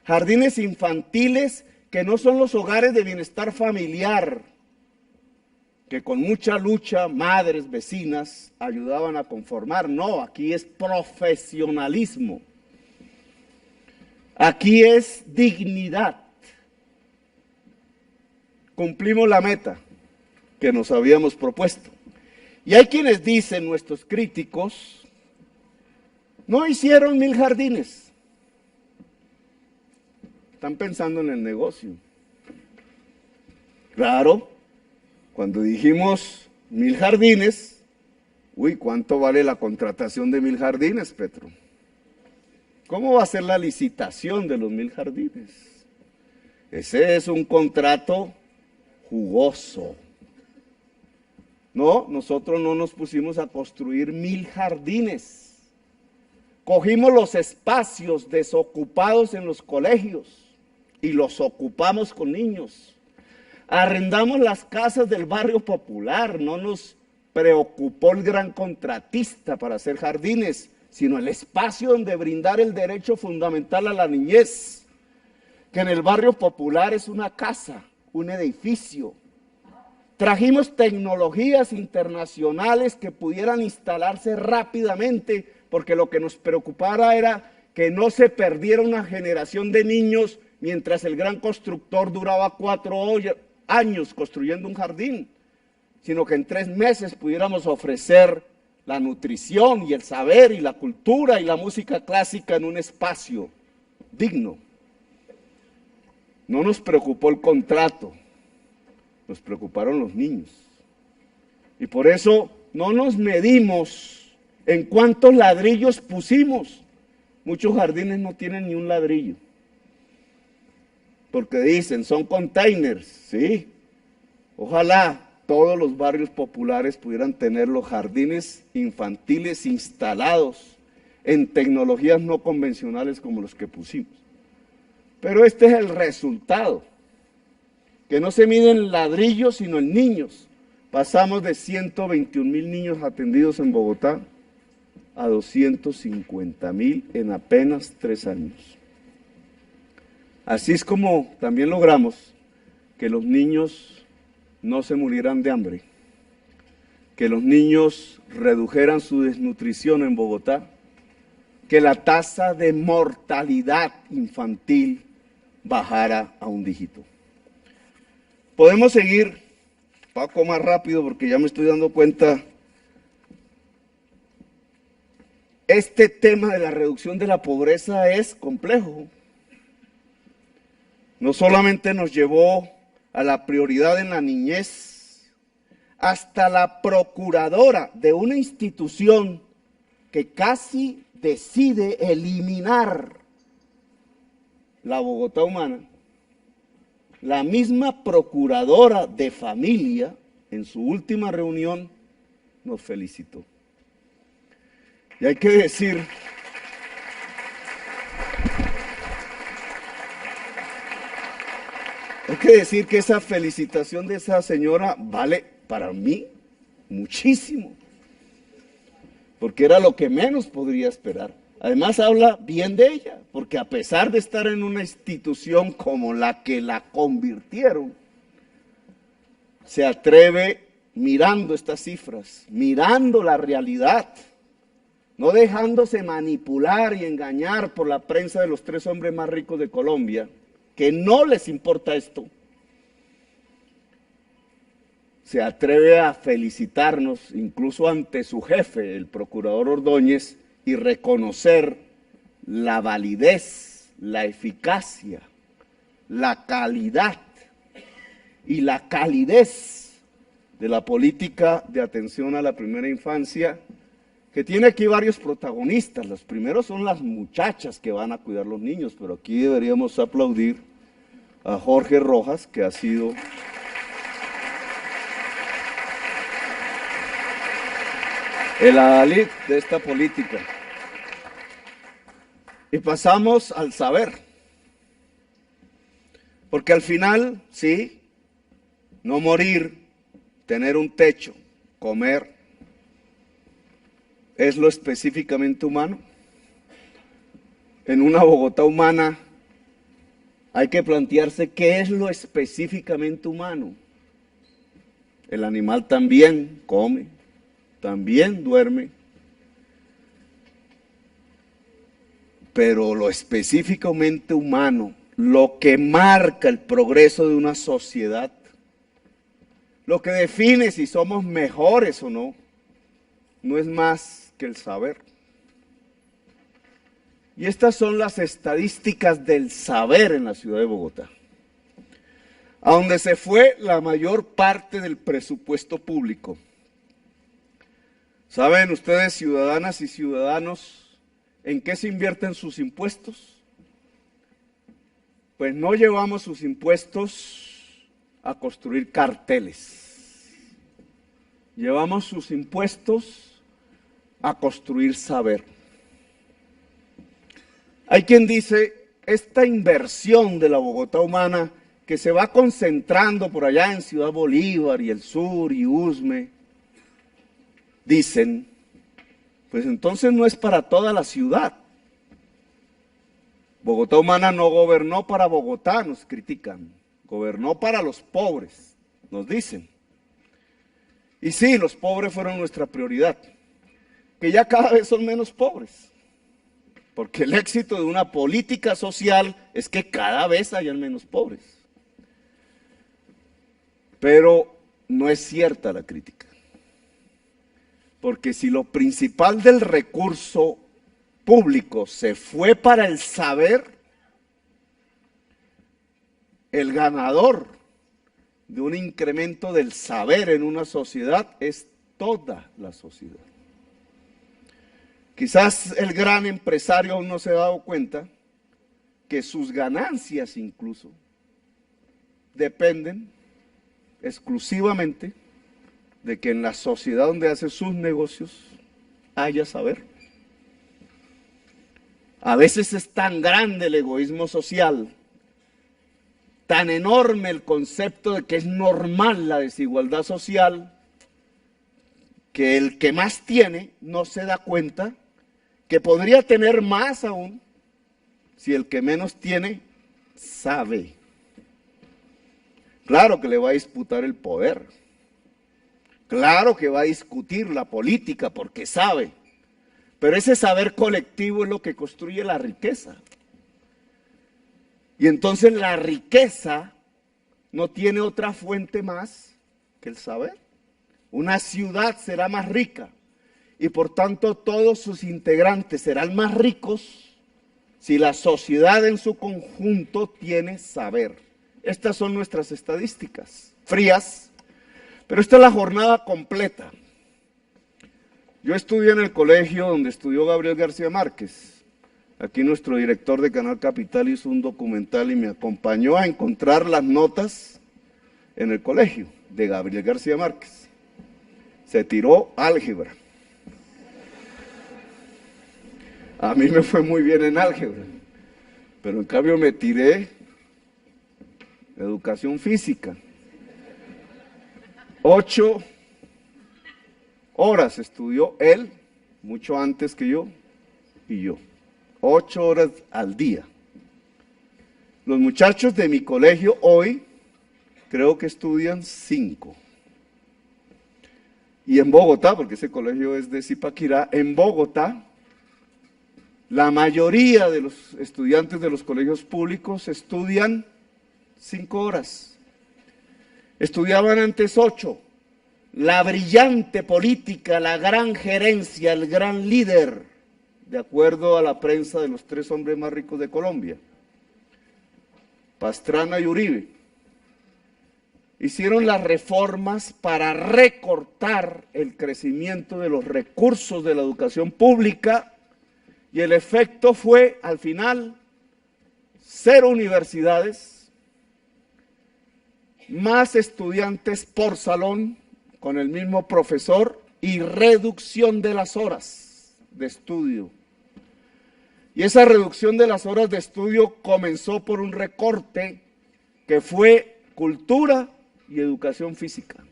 Jardines infantiles que no son los hogares de bienestar familiar, que con mucha lucha madres, vecinas ayudaban a conformar. No, aquí es profesionalismo. Aquí es dignidad. Cumplimos la meta que nos habíamos propuesto. Y hay quienes dicen, nuestros críticos, no hicieron 1000 jardines. Están pensando en el negocio. Claro, cuando dijimos 1000 jardines, uy, ¿cuánto vale la contratación de 1000 jardines, Petro? ¿Cómo va a ser la licitación de los 1000 jardines? Ese es un contrato jugoso. No, nosotros no nos pusimos a construir 1000 jardines. Cogimos los espacios desocupados en los colegios y los ocupamos con niños. Arrendamos las casas del barrio popular, no nos preocupó el gran contratista para hacer jardines, sino el espacio donde brindar el derecho fundamental a la niñez, que en el barrio popular es una casa, un edificio. Trajimos tecnologías internacionales que pudieran instalarse rápidamente, porque lo que nos preocupara era que no se perdiera una generación de niños mientras el gran constructor duraba 4 años construyendo un jardín, sino que en 3 meses pudiéramos ofrecer la nutrición y el saber y la cultura y la música clásica en un espacio digno. No nos preocupó el contrato, nos preocuparon los niños. Y por eso no nos medimos en cuántos ladrillos pusimos. Muchos jardines no tienen ni un ladrillo. Porque dicen, son containers, ¿sí? Ojalá todos los barrios populares pudieran tener los jardines infantiles instalados en tecnologías no convencionales como los que pusimos. Pero este es el resultado, que no se mide en ladrillos sino en niños. Pasamos de 121,000 niños atendidos en Bogotá a 250,000 en apenas 3 años. Así es como también logramos que los niños no se murieran de hambre, que los niños redujeran su desnutrición en Bogotá, que la tasa de mortalidad infantil bajara a un dígito. Podemos seguir un poco más rápido porque ya me estoy dando cuenta. Este tema de la reducción de la pobreza es complejo. No solamente nos llevó a la prioridad en la niñez, hasta la procuradora de una institución que casi decide eliminar la Bogotá humana, la misma procuradora de familia en su última reunión nos felicitó. Y hay que decir que esa felicitación de esa señora vale para mí muchísimo, porque era lo que menos podría esperar. Además habla bien de ella, porque a pesar de estar en una institución como la que la convirtieron, se atreve mirando estas cifras, mirando la realidad, no dejándose manipular y engañar por la prensa de los 3 hombres más ricos de Colombia, que no les importa esto. Se atreve a felicitarnos, incluso ante su jefe, el procurador Ordóñez, y reconocer la validez, la eficacia, la calidad y la calidez de la política de atención a la primera infancia, que tiene aquí varios protagonistas. Los primeros son las muchachas que van a cuidar los niños, pero aquí deberíamos aplaudir a Jorge Rojas, que ha sido el adalid de esta política. Y pasamos al saber, porque al final, sí, no morir, tener un techo, comer, es lo específicamente humano. En una Bogotá humana hay que plantearse qué es lo específicamente humano. El animal también come, también duerme, pero lo específicamente humano, lo que marca el progreso de una sociedad, lo que define si somos mejores o no, no es más que el saber. Y estas son las estadísticas del saber en la ciudad de Bogotá, a donde se fue la mayor parte del presupuesto público. ¿Saben ustedes, ciudadanas y ciudadanos, en qué se invierten sus impuestos? Pues no llevamos sus impuestos a construir carteles. Llevamos sus impuestos a construir saber. Hay quien dice, esta inversión de la Bogotá humana que se va concentrando por allá en Ciudad Bolívar y el sur y Usme, dicen, pues entonces no es para toda la ciudad. Bogotá humana no gobernó para Bogotá, nos critican, gobernó para los pobres, nos dicen. Y sí, los pobres fueron nuestra prioridad, que ya cada vez son menos pobres, porque el éxito de una política social es que cada vez hayan menos pobres. Pero no es cierta la crítica, porque si lo principal del recurso público se fue para el saber, el ganador de un incremento del saber en una sociedad es toda la sociedad. Quizás el gran empresario aún no se ha dado cuenta que sus ganancias incluso dependen exclusivamente de que en la sociedad donde hace sus negocios haya saber. A veces es tan grande el egoísmo social, tan enorme el concepto de que es normal la desigualdad social, que el que más tiene no se da cuenta que podría tener más aún si el que menos tiene sabe. Claro que le va a disputar el poder, claro que va a discutir la política porque sabe, pero ese saber colectivo es lo que construye la riqueza. Y entonces la riqueza no tiene otra fuente más que el saber. Una ciudad será más rica y por tanto todos sus integrantes serán más ricos si la sociedad en su conjunto tiene saber. Estas son nuestras estadísticas, frías, pero esta es la jornada completa. Yo estudié en el colegio donde estudió Gabriel García Márquez. Aquí nuestro director de Canal Capital hizo un documental y me acompañó a encontrar las notas en el colegio de Gabriel García Márquez. Se tiró álgebra. A mí me fue muy bien en álgebra, pero en cambio me tiré educación física. 8 horas estudió él, mucho antes que yo, y yo. 8 horas al día. Los muchachos de mi colegio hoy creo que estudian 5. Y en Bogotá, porque ese colegio es de Zipaquirá, en Bogotá, la mayoría de los estudiantes de los colegios públicos estudian 5 horas. Estudiaban antes 8. La brillante política, la gran gerencia, el gran líder, de acuerdo a la prensa de los 3 hombres más ricos de Colombia, Pastrana y Uribe, hicieron las reformas para recortar el crecimiento de los recursos de la educación pública y el efecto fue, al final, 0 universidades, más estudiantes por salón con el mismo profesor y reducción de las horas de estudio. Y esa reducción de las horas de estudio comenzó por un recorte que fue cultura y educación física.